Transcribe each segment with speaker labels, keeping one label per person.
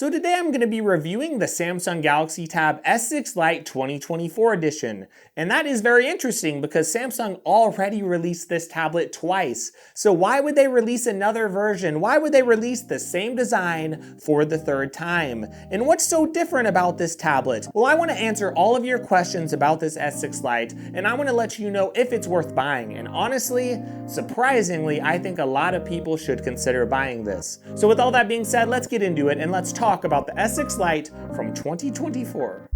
Speaker 1: So today I'm going to be reviewing the Samsung Galaxy Tab S6 Lite 2024 edition. And that is very interesting because Samsung already released this tablet twice. So why would they release another version? Why would they release the same design for the third time? And what's so different about this tablet? Well, I want to answer all of your questions about this S6 Lite, and I want to let you know if it's worth buying. And honestly, surprisingly, I think a lot of people should consider buying this. So with all that being said, let's get into it and let's talk about the S6 Lite from 2024.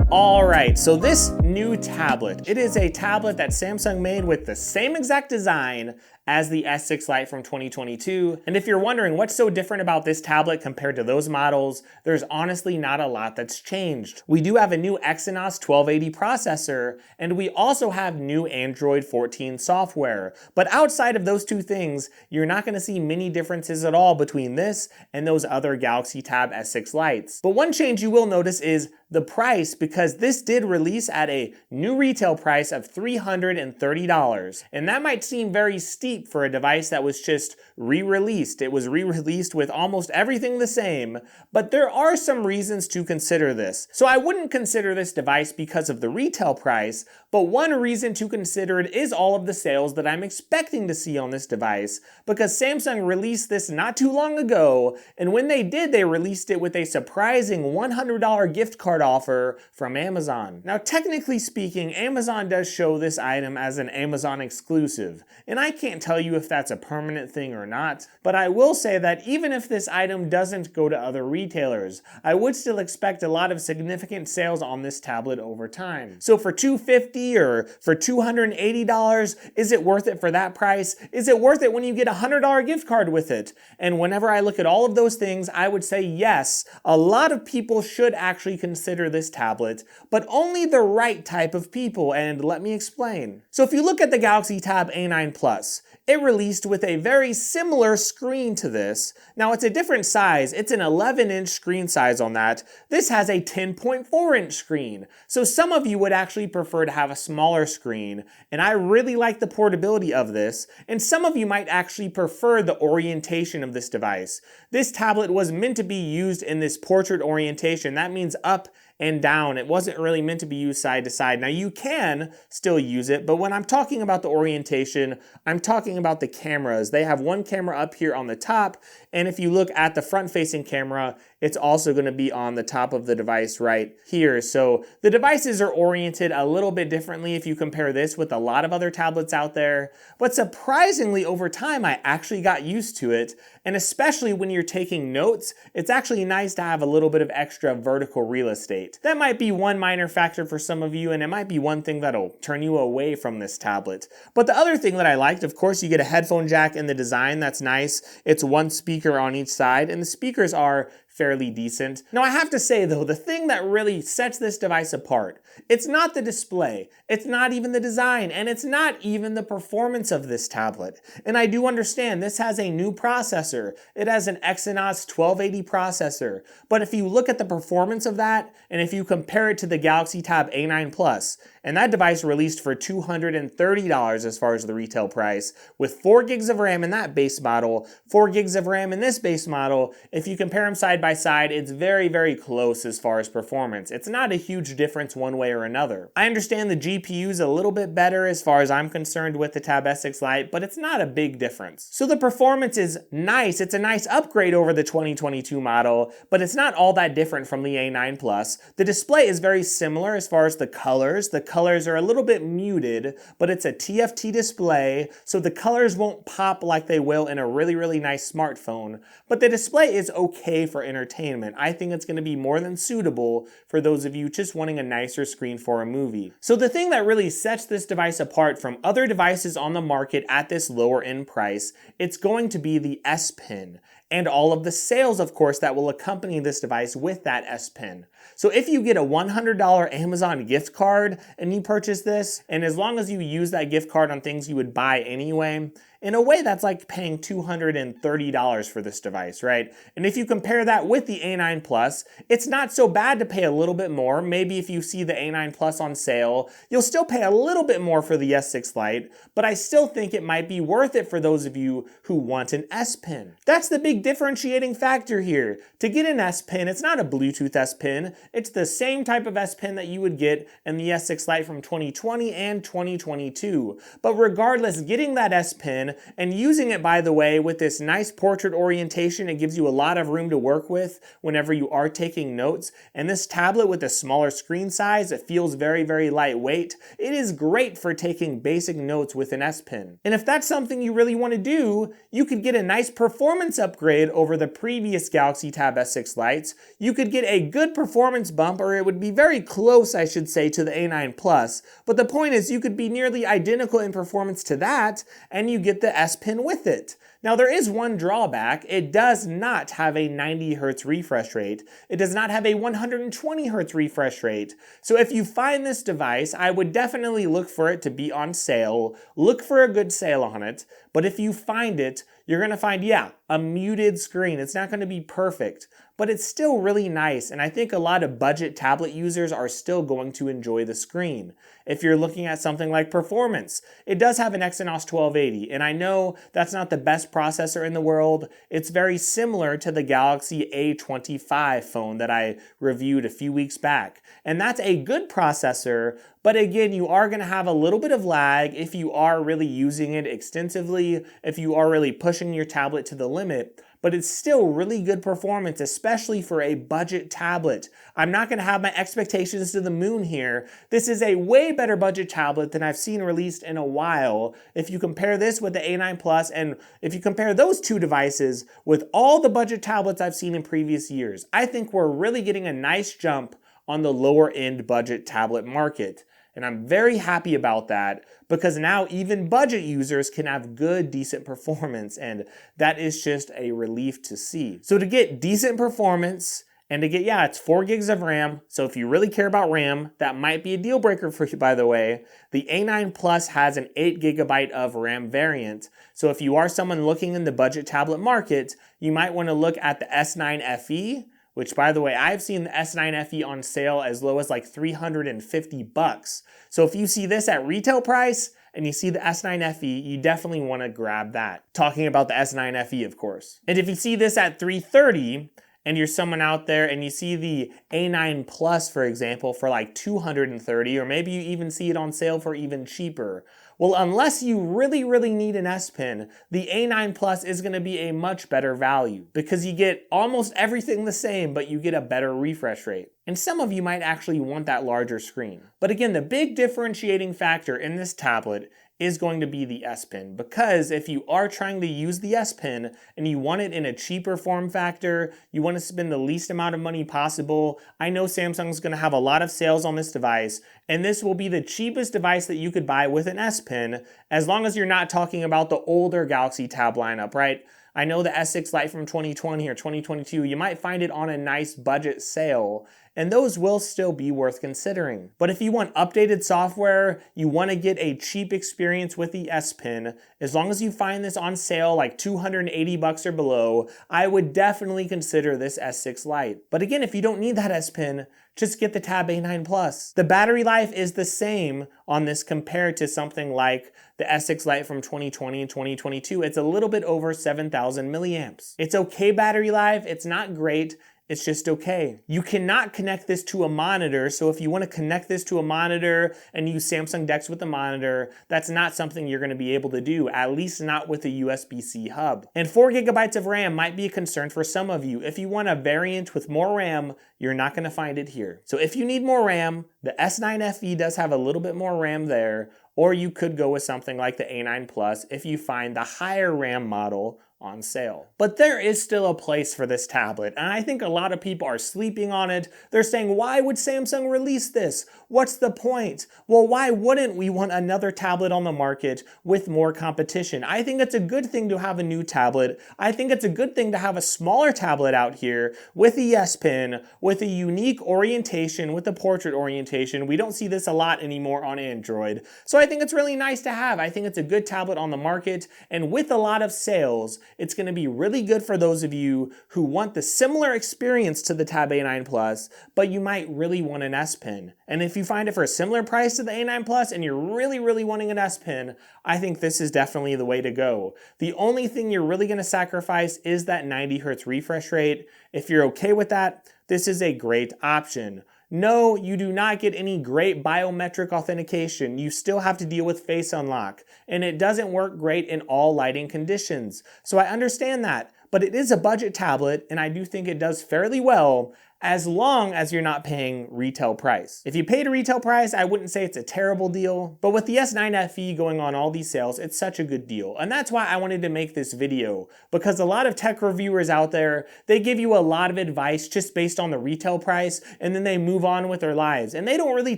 Speaker 1: Alright, so this new tablet, it is a tablet that Samsung made with the same exact design as the S6 Lite from 2022. And if you're wondering what's so different about this tablet compared to those models, there's honestly not a lot that's changed. We do have a new Exynos 1280 processor, and we also have new Android 14 software. But outside of those two things, you're not going to see many differences at all between this and those other Galaxy Tab S6 Lites. But one change you will notice is the price, because this did release at a new retail price of $330. And that might seem very steep for a device that was just re-released. It was re-released with almost everything the same, but there are some reasons to consider this. So I wouldn't consider this device because of the retail price, but one reason to consider it is all of the sales that I'm expecting to see on this device, because Samsung released this not too long ago, and when they did, they released it with a surprising $100 gift card offer from Amazon. Now, technically speaking, Amazon does show this item as an Amazon exclusive, and I can't tell you if that's a permanent thing or not, but I will say that even if this item doesn't go to other retailers, I would still expect a lot of significant sales on this tablet over time. So for $250 or for $280, is it worth it for that price? Is it worth it when you get a $100 gift card with it? And whenever I look at all of those things, I would say yes, a lot of people should actually consider this tablet, but only the right type of people, and let me explain. So if you look at the Galaxy Tab A9 Plus, it released with a very similar screen to this. Now it's a different size, it's an 11-inch screen size on that. This has a 10.4-inch screen. So some of you would actually prefer to have a smaller screen, and I really like the portability of this, and some of you might actually prefer the orientation of this device. This tablet was meant to be used in this portrait orientation. That means up and down. It wasn't really meant to be used side to side. Now you can still use it, but when I'm talking about the orientation, I'm talking about the cameras. They have one camera up here on the top, and if you look at the front-facing camera, it's also going to be on the top of the device right here. So the devices are oriented a little bit differently if you compare this with a lot of other tablets out there, but surprisingly over time I actually got used to it, and especially when you're taking notes, it's actually nice to have a little bit of extra vertical real estate. That might be one minor factor for some of you, and it might be one thing that'll turn you away from this tablet. But the other thing that I liked, of course, you get a headphone jack in the design. That's nice. It's one speaker on each side, and the speakers are fairly decent. Now I have to say though, the thing that really sets this device apart, it's not the display, it's not even the design, and it's not even the performance of this tablet. And I do understand this has a new processor. It has an Exynos 1280 processor. But if you look at the performance of that, and if you compare it to the Galaxy Tab A9 Plus, and that device released for $230 as far as the retail price, with 4 gigs of RAM in that base model, 4 gigs of RAM in this base model, if you compare them side by side, it's very, very close as far as performance. It's not a huge difference one way or another. I understand the GPU is a little bit better as far as I'm concerned with the Tab S6 Lite, but it's not a big difference. So the performance is nice. It's a nice upgrade over the 2022 model, but it's not all that different from the A9 Plus. The display is very similar as far as the colors. The colors are a little bit muted, but it's a TFT display, so the colors won't pop like they will in a really, really nice smartphone, but the display is okay for entertainment. I think it's going to be more than suitable for those of you just wanting a nicer screen for a movie. So the thing that really sets this device apart from other devices on the market at this lower end price, it's going to be the S Pen, and all of the sales, of course, that will accompany this device with that S Pen. So if you get a $100 Amazon gift card and you purchase this, and as long as you use that gift card on things you would buy anyway, In a way, that's like paying $230 for this device, right? And if you compare that with the A9 Plus, it's not so bad to pay a little bit more. Maybe if you see the A9 Plus on sale, you'll still pay a little bit more for the S6 Lite, but I still think it might be worth it for those of you who want an S Pen. That's the big differentiating factor here. To get an S Pen, it's not a Bluetooth S Pen, it's the same type of S Pen that you would get in the S6 Lite from 2020 and 2022. But regardless, getting that S Pen and using it, by the way, with this nice portrait orientation, it gives you a lot of room to work with whenever you are taking notes. And this tablet with a smaller screen size, it feels very, very lightweight. It is great for taking basic notes with an S Pen. And if that's something you really want to do, you could get a nice performance upgrade over the previous Galaxy Tab S6 Lites. You could get a good performance bump, or it would be very close, I should say, to the A9 Plus. But the point is, you could be nearly identical in performance to that, and you get the S Pen with it. Now there is one drawback. It does not have a 90 Hz refresh rate. It does not have a 120 Hz refresh rate. So if you find this device, I would definitely look for it to be on sale. Look for a good sale on it. But if you find it, you're going to find, yeah, a muted screen. It's not going to be perfect, but it's still really nice. And I think a lot of budget tablet users are still going to enjoy the screen. If you're looking at something like performance, it does have an Exynos 1280. And I know that's not the best processor in the world. It's very similar to the Galaxy A25 phone that I reviewed a few weeks back. And that's a good processor, but again, you are going to have a little bit of lag if you are really using it extensively, if you are really pushing your tablet to the limit. But it's still really good performance, especially for a budget tablet. I'm not going to have my expectations to the moon here. This is a way better budget tablet than I've seen released in a while. If you compare this with the A9 Plus, and if you compare those two devices with all the budget tablets I've seen in previous years, I think we're really getting a nice jump on the lower end budget tablet market. And I'm very happy about that because now even budget users can have good, decent performance, and that is just a relief to see. So to get decent performance and to get, yeah, it's 4 gigs of RAM. So if you really care about RAM, that might be a deal breaker for you, by the way. The A9 Plus has an 8 gigabyte of RAM variant. So if you are someone looking in the budget tablet market, you might want to look at the S9 FE, which, by the way, I've seen the S9 FE on sale as low as like $350. So if you see this at retail price and you see the S9 FE, you definitely want to grab that. Talking about the S9 FE, of course. And if you see this at $330 and you're someone out there and you see the A9 Plus, for example, for like $230, or maybe you even see it on sale for even cheaper, well, unless you really, really need an S Pen, the A9 Plus is going to be a much better value because you get almost everything the same, but you get a better refresh rate. And some of you might actually want that larger screen. But again, the big differentiating factor in this tablet is going to be the S Pen, because if you are trying to use the S Pen and you want it in a cheaper form factor, you want to spend the least amount of money possible, I know Samsung's going to have a lot of sales on this device, and this will be the cheapest device that you could buy with an S Pen, as long as you're not talking about the older Galaxy Tab lineup, right? I know the S6 Lite from 2020 or 2022, you might find it on a nice budget sale, and those will still be worth considering. But if you want updated software, you want to get a cheap experience with the S Pen, as long as you find this on sale like $280 or below, I would definitely consider this S6 Lite. But again, if you don't need that S Pen, just get the Tab A9 Plus. The battery life is the same on this compared to something like the S6 Lite from 2020 and 2022. It's a little bit over 7,000 milliamps. It's okay battery life, it's not great, it's just okay. You cannot connect this to a monitor, so if you want to connect this to a monitor and use Samsung DeX with the monitor, that's not something you're going to be able to do, at least not with a USB-C hub. And 4 gigabytes of RAM might be a concern for some of you. If you want a variant with more RAM, you're not going to find it here. So if you need more RAM, the S9 FE does have a little bit more RAM there, or you could go with something like the A9 Plus if you find the higher RAM model on sale. But there is still a place for this tablet, and I think a lot of people are sleeping on it. They're saying, why would Samsung release this? What's the point? Well, why wouldn't we want another tablet on the market with more competition? I think it's a good thing to have a new tablet. I think it's a good thing to have a smaller tablet out here with the S Pen, with a unique orientation, with the portrait orientation. We don't see this a lot anymore on Android. So I think it's really nice to have. I think it's a good tablet on the market, and with a lot of sales, it's going to be really good for those of you who want the similar experience to the Tab A9 Plus, but you might really want an S Pen. And if you find it for a similar price to the A9 Plus and you're really wanting an S Pen, I think this is definitely the way to go. The only thing you're really going to sacrifice is that 90 Hz refresh rate. If you're okay with that, this is a great option. No, you do not get any great biometric authentication. You still have to deal with face unlock, and it doesn't work great in all lighting conditions. So I understand that, but it is a budget tablet, and I do think it does fairly well as long as you're not paying retail price. If you paid a retail price, I wouldn't say it's a terrible deal, but with the S9 FE going on all these sales, it's such a good deal. And that's why I wanted to make this video, because a lot of tech reviewers out there, they give you a lot of advice just based on the retail price, and then they move on with their lives. And they don't really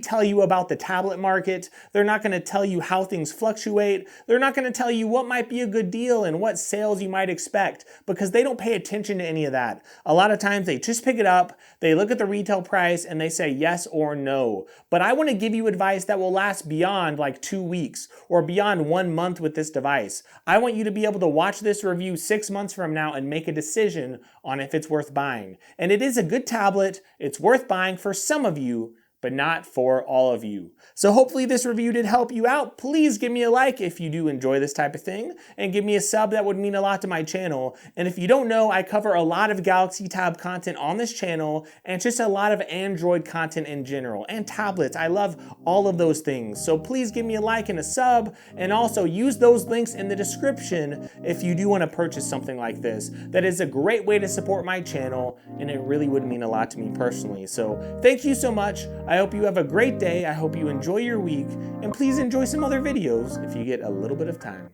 Speaker 1: tell you about the tablet market. They're not gonna tell you how things fluctuate. They're not gonna tell you what might be a good deal and what sales you might expect, because they don't pay attention to any of that. A lot of times they just pick it up, they look at the retail price, and they say yes or no. But I want to give you advice that will last beyond like 2 weeks or beyond 1 month with this device. I want you to be able to watch this review 6 months from now and make a decision on if it's worth buying. And it is a good tablet. It's worth buying for some of you, but not for all of you. So hopefully this review did help you out. Please give me a like if you do enjoy this type of thing, and give me a sub. That would mean a lot to my channel. And if you don't know, I cover a lot of Galaxy Tab content on this channel, and just a lot of Android content in general, and tablets. I love all of those things. So please give me a like and a sub, and also use those links in the description if you do want to purchase something like this. That is a great way to support my channel, and it really would mean a lot to me personally. So thank you so much. I hope you have a great day. I hope you enjoy your week, and please enjoy some other videos if you get a little bit of time.